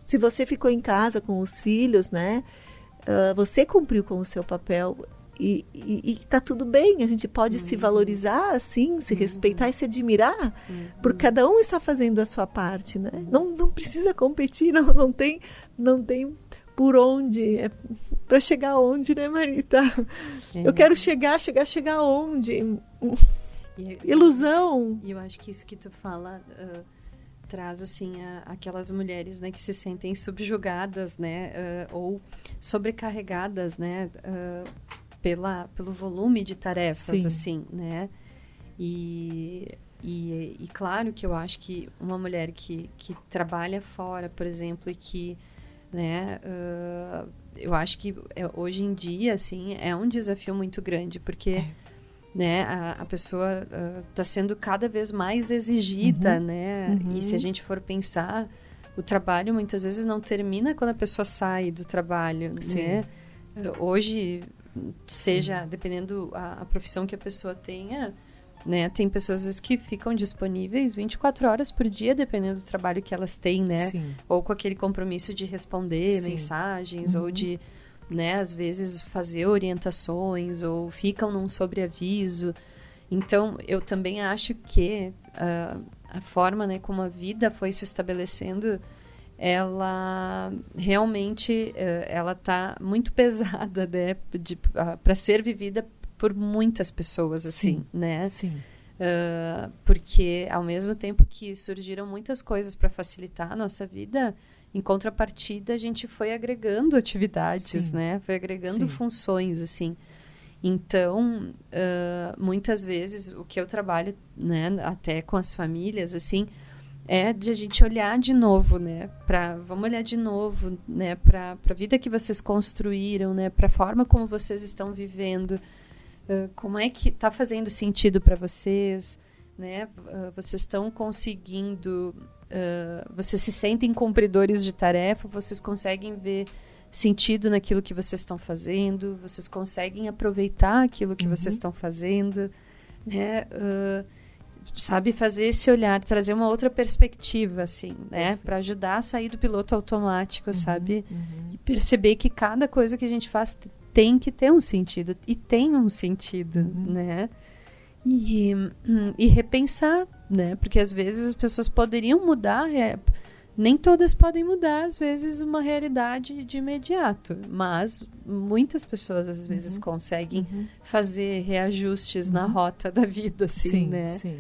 Se você ficou em casa com os filhos, né, você cumpriu com o seu papel e tá tudo bem, a gente pode se valorizar assim, se respeitar e se admirar, porque cada um está fazendo a sua parte, né? Não precisa competir, não tem por onde, para chegar onde, né, Marita? Eu quero chegar onde? Ilusão. E eu acho que isso que tu fala traz, assim, aquelas mulheres, né, que se sentem subjugadas, né, ou sobrecarregadas, né, pelo volume de tarefas, Sim. assim, né? E claro que eu acho que uma mulher que trabalha fora, por exemplo, e que, né, eu acho que hoje em dia, assim, é um desafio muito grande, porque, né, a pessoa está sendo cada vez mais exigida, né? E se a gente for pensar, o trabalho muitas vezes não termina quando a pessoa sai do trabalho, né? Hoje, seja, dependendo a profissão que a pessoa tenha, né? Tem pessoas às vezes que ficam disponíveis 24 horas por dia, dependendo do trabalho que elas têm, né? Sim. Ou com aquele compromisso de responder mensagens, ou de, né, às vezes fazer orientações, ou ficam num sobreaviso. Então, eu também acho que a forma, né, como a vida foi se estabelecendo, ela realmente ela tá muito pesada, né, para ser vivida por muitas pessoas, assim, né? Sim. Porque ao mesmo tempo que surgiram muitas coisas para facilitar a nossa vida, em contrapartida a gente foi agregando atividades, né? Foi agregando funções, assim. Então, muitas vezes o que eu trabalho, né, até com as famílias, assim, é de a gente olhar de novo, né? Vamos olhar de novo, né? Para a vida que vocês construíram, né? Para a forma como vocês estão vivendo. Como é que está fazendo sentido para vocês, né? Vocês estão conseguindo, vocês se sentem cumpridores de tarefa, vocês conseguem ver sentido naquilo que vocês estão fazendo, vocês conseguem aproveitar aquilo que vocês estão fazendo, né? Sabe, fazer esse olhar, trazer uma outra perspectiva, assim, né? Para ajudar a sair do piloto automático, sabe? E perceber que cada coisa que a gente faz tem que ter um sentido, e tem um sentido, né? E repensar, né? Porque às vezes as pessoas poderiam mudar, nem todas podem mudar, às vezes, uma realidade de imediato, mas muitas pessoas às vezes conseguem fazer reajustes na rota da vida, assim, né? Sim.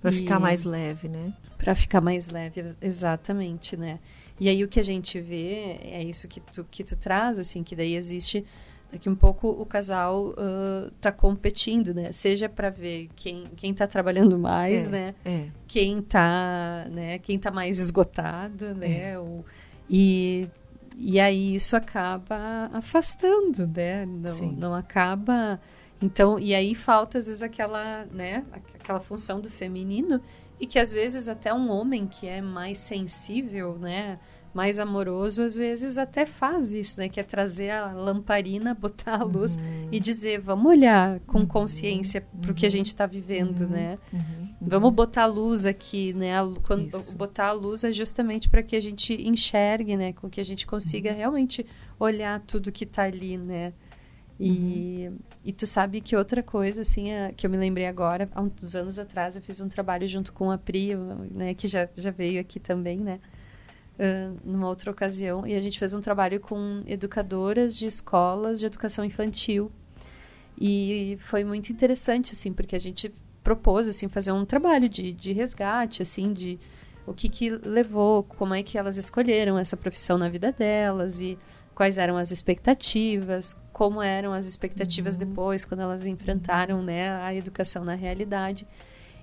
Para ficar mais leve, né? Para ficar mais leve, exatamente, né? E aí o que a gente vê é isso que tu traz, assim, que daí existe... Daqui um pouco o casal tá competindo, né? Seja para ver quem tá trabalhando mais, né? Quem tá mais esgotado, né? E aí isso acaba afastando, né? Não acaba... Então, e aí falta às vezes aquela função do feminino, e que às vezes até um homem que é mais sensível, né? Mais amoroso, às vezes até faz isso, né? Que é trazer a lamparina, botar a luz e dizer, vamos olhar com consciência para o que a gente está vivendo, né? Vamos botar a luz aqui, né? Quando botar a luz é justamente para que a gente enxergue, né? Com que a gente consiga realmente olhar tudo que está ali, né? E tu sabe que outra coisa, assim, que eu me lembrei agora, há uns anos atrás, eu fiz um trabalho junto com a Pri, né? Que já veio aqui também, né? Numa outra ocasião, e a gente fez um trabalho com educadoras de escolas de educação infantil, e foi muito interessante, assim, porque a gente propôs, assim, fazer um trabalho de resgate, assim, de o que levou, como é que elas escolheram essa profissão na vida delas, e quais eram as expectativas, como eram as expectativas depois, quando elas enfrentaram, né, a educação na realidade.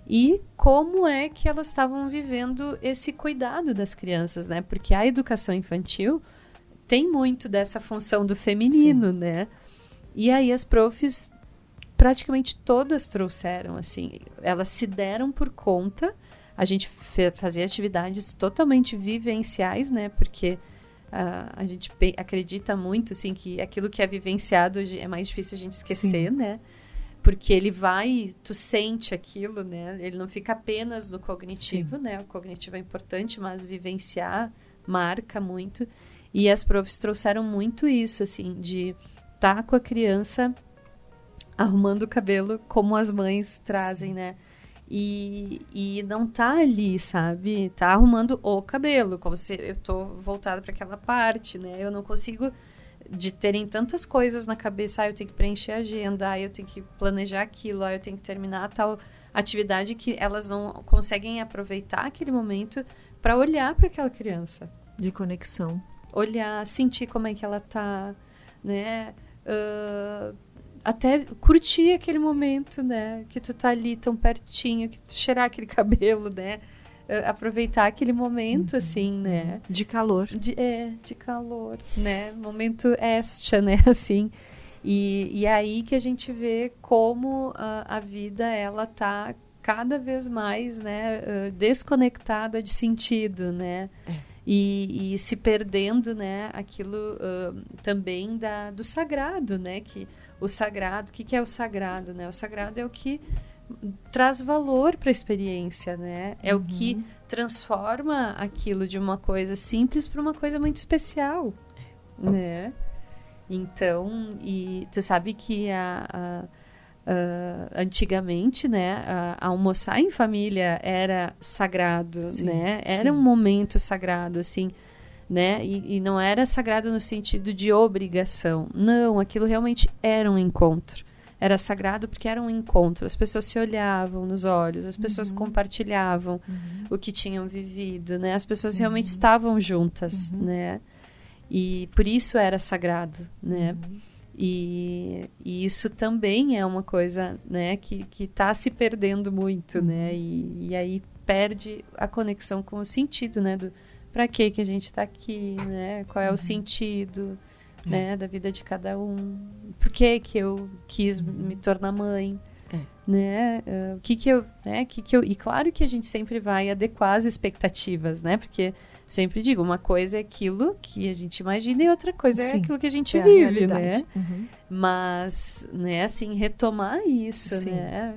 E como é que elas estavam vivendo esse cuidado das crianças, né? Porque a educação infantil tem muito dessa função do feminino, né? E aí as profs, praticamente todas trouxeram, assim, elas se deram por conta. A gente fazia atividades totalmente vivenciais, né? Porque a gente acredita muito, assim, que aquilo que é vivenciado é mais difícil a gente esquecer, né? Porque tu sente aquilo, né? Ele não fica apenas no cognitivo, né? O cognitivo é importante, mas vivenciar marca muito. E as profs trouxeram muito isso, assim, de estar com a criança arrumando o cabelo, como as mães trazem, né? E não tá ali, sabe? Tá arrumando o cabelo, como se eu tô voltada para aquela parte, né? Eu não consigo... de terem tantas coisas na cabeça, eu tenho que preencher a agenda, eu tenho que planejar aquilo, eu tenho que terminar tal atividade, que elas não conseguem aproveitar aquele momento para olhar para aquela criança. De conexão. Olhar, sentir como é que ela tá, né? até curtir aquele momento, né? Que tu tá ali tão pertinho, que tu cheirar aquele cabelo, né? Aproveitar aquele momento, assim, né? De calor. De calor, né? Momento extra, né? Assim. E é aí que a gente vê como a vida, ela tá cada vez mais, né? Desconectada de sentido, né? E se perdendo, né? Aquilo também do sagrado, né? Que o sagrado, o que é o sagrado, né? O sagrado é o que traz valor para a experiência, né? É o que transforma aquilo de uma coisa simples para uma coisa muito especial, né? Então, e tu sabe que antigamente, né, almoçar em família era sagrado, sim, né? Era um momento sagrado, assim, né? E não era sagrado no sentido de obrigação. Não, aquilo realmente era um encontro. Era sagrado porque era um encontro. As pessoas se olhavam nos olhos, as pessoas compartilhavam o que tinham vivido, né? As pessoas realmente estavam juntas, né? E por isso era sagrado, né? E isso também é uma coisa, né, que está se perdendo muito, né? E aí perde a conexão com o sentido, né? Para que a gente está aqui, né? Qual é o sentido, né, da vida de cada um? Por que eu quis me tornar mãe? Né? O que eu... E claro que a gente sempre vai adequar as expectativas, né? Porque sempre digo, uma coisa é aquilo que a gente imagina e outra coisa é aquilo que a gente vive, né? Mas, né, assim, retomar isso, né?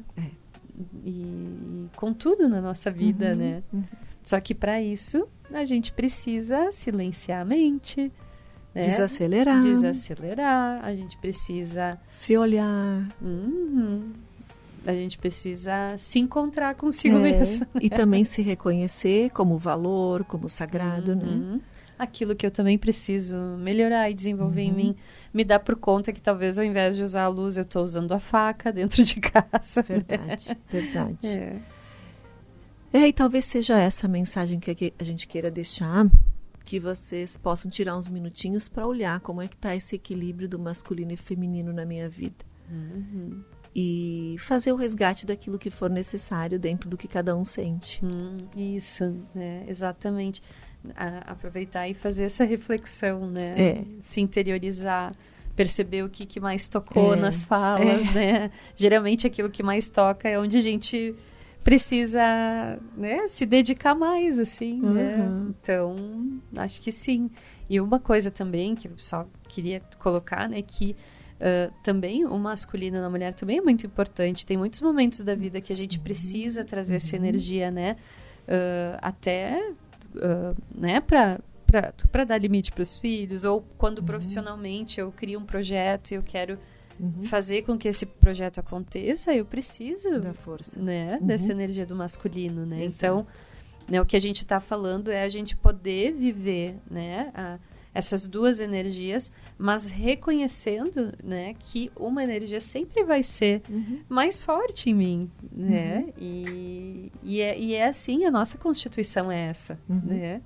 E com tudo na nossa vida, né? Só que para isso a gente precisa silenciar a mente, né? Desacelerar, a gente precisa se olhar. A gente precisa se encontrar consigo mesmo. E também se reconhecer como valor, como sagrado, né? Aquilo que eu também preciso melhorar e desenvolver em mim. Me dá por conta que talvez ao invés de usar a luz, eu estou usando a faca dentro de casa. Verdade, né? Verdade. E talvez seja essa a mensagem que a gente queira deixar, que vocês possam tirar uns minutinhos para olhar como é que está esse equilíbrio do masculino e feminino na minha vida. E fazer o resgate daquilo que for necessário dentro do que cada um sente. Isso, né? Exatamente. Aproveitar e fazer essa reflexão, né? Se interiorizar, perceber o que mais tocou nas falas, né? Geralmente aquilo que mais toca é onde a gente precisa, né, se dedicar mais, assim, né? Então, acho que sim. E uma coisa também que eu só queria colocar, né, que também o masculino na mulher também é muito importante. Tem muitos momentos da vida que a gente precisa trazer essa energia, né? Até, né, para dar limite para os filhos, ou quando profissionalmente eu crio um projeto e eu quero fazer com que esse projeto aconteça, eu preciso da força, né, dessa energia do masculino, né? Então, né, o que a gente está falando é a gente poder viver, né, essas duas energias, mas reconhecendo, né, que uma energia sempre vai ser mais forte em mim, né? E é assim, a nossa constituição é essa, né?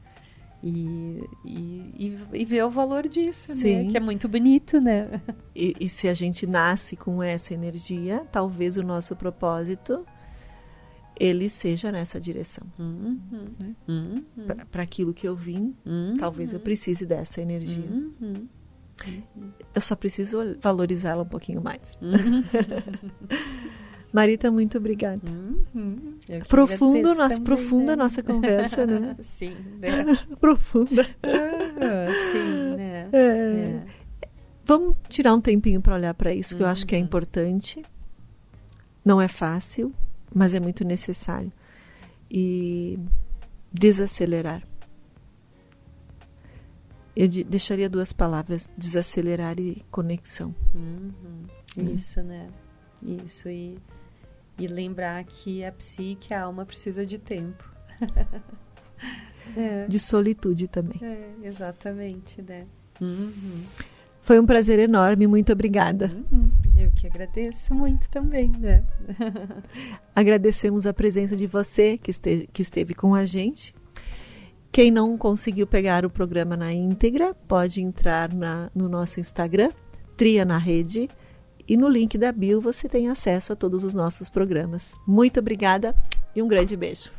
E ver o valor disso, né? Que é muito bonito, né? E se a gente nasce com essa energia, talvez o nosso propósito ele seja nessa direção. Né? Para aquilo que eu vim, talvez eu precise dessa energia. Eu só preciso valorizá-la um pouquinho mais. Marita, muito obrigada. Profunda a nossa conversa, né? Sim, né? Profunda. Sim, né? Vamos tirar um tempinho para olhar para isso, que eu acho que é importante. Não é fácil, mas é muito necessário. E desacelerar. Eu deixaria duas palavras: desacelerar e conexão. Isso, né? Isso, e lembrar que a psique, a alma, precisa de tempo. De solitude também. Exatamente, né? Foi um prazer enorme, muito obrigada. Eu que agradeço muito também, né? Agradecemos a presença de você que esteve com a gente. Quem não conseguiu pegar o programa na íntegra, pode entrar no nosso Instagram, Tria na Rede, E no link da bio você tem acesso a todos os nossos programas. Muito obrigada e um grande beijo.